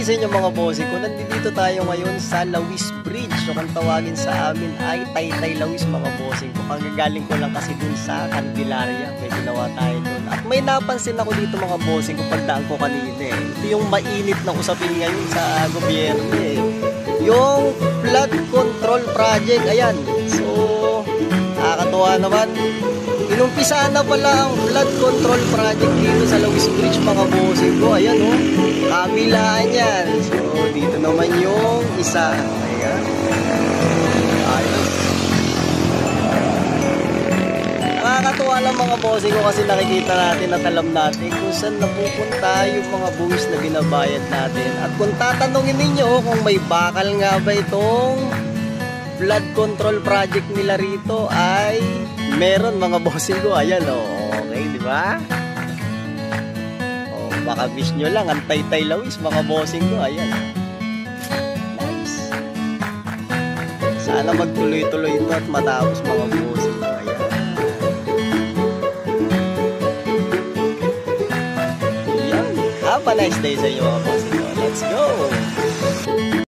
sa inyo mga bossing ko. Nandito tayo ngayon sa Lawis Bridge. So kung tawagin sa amin ay Taytay Lawis mga bossing ko. Kagagaling ko lang kasi dun sa Candelaria. May ginawa tayo dun. At may napansin ako dito mga bossing ko pagdaan ko kanina eh. Ito yung mainit na usapin ngayon sa gobyerno eh. Yung flood control project. Ayan. So nakakatuwa naman. Inumpisaan na pala ang flood control project dito sa Lawis Bridge mga bossing ko. Ayan o, kabilaan yan. So dito naman yung isa. Ayan. Ayos. Nakakatuwa lang mga bossing ko kasi nakikita natin at alam natin kung saan napupunta yung mga buwis na binabayad natin. At kung tatanungin ninyo kung may bakal nga ba itong flood control project nila rito ay meron mga bossing ko. Ayan o. Okay, di ba? O, baka wish nyo lang ang Taytay Lawis mga bossing ko. Ayan. Nice. Sana magtuloy-tuloy ito at matapos mga bossing ko. Ayan. Ayan. Have a nice day sa inyo mga bossing ko. Let's go!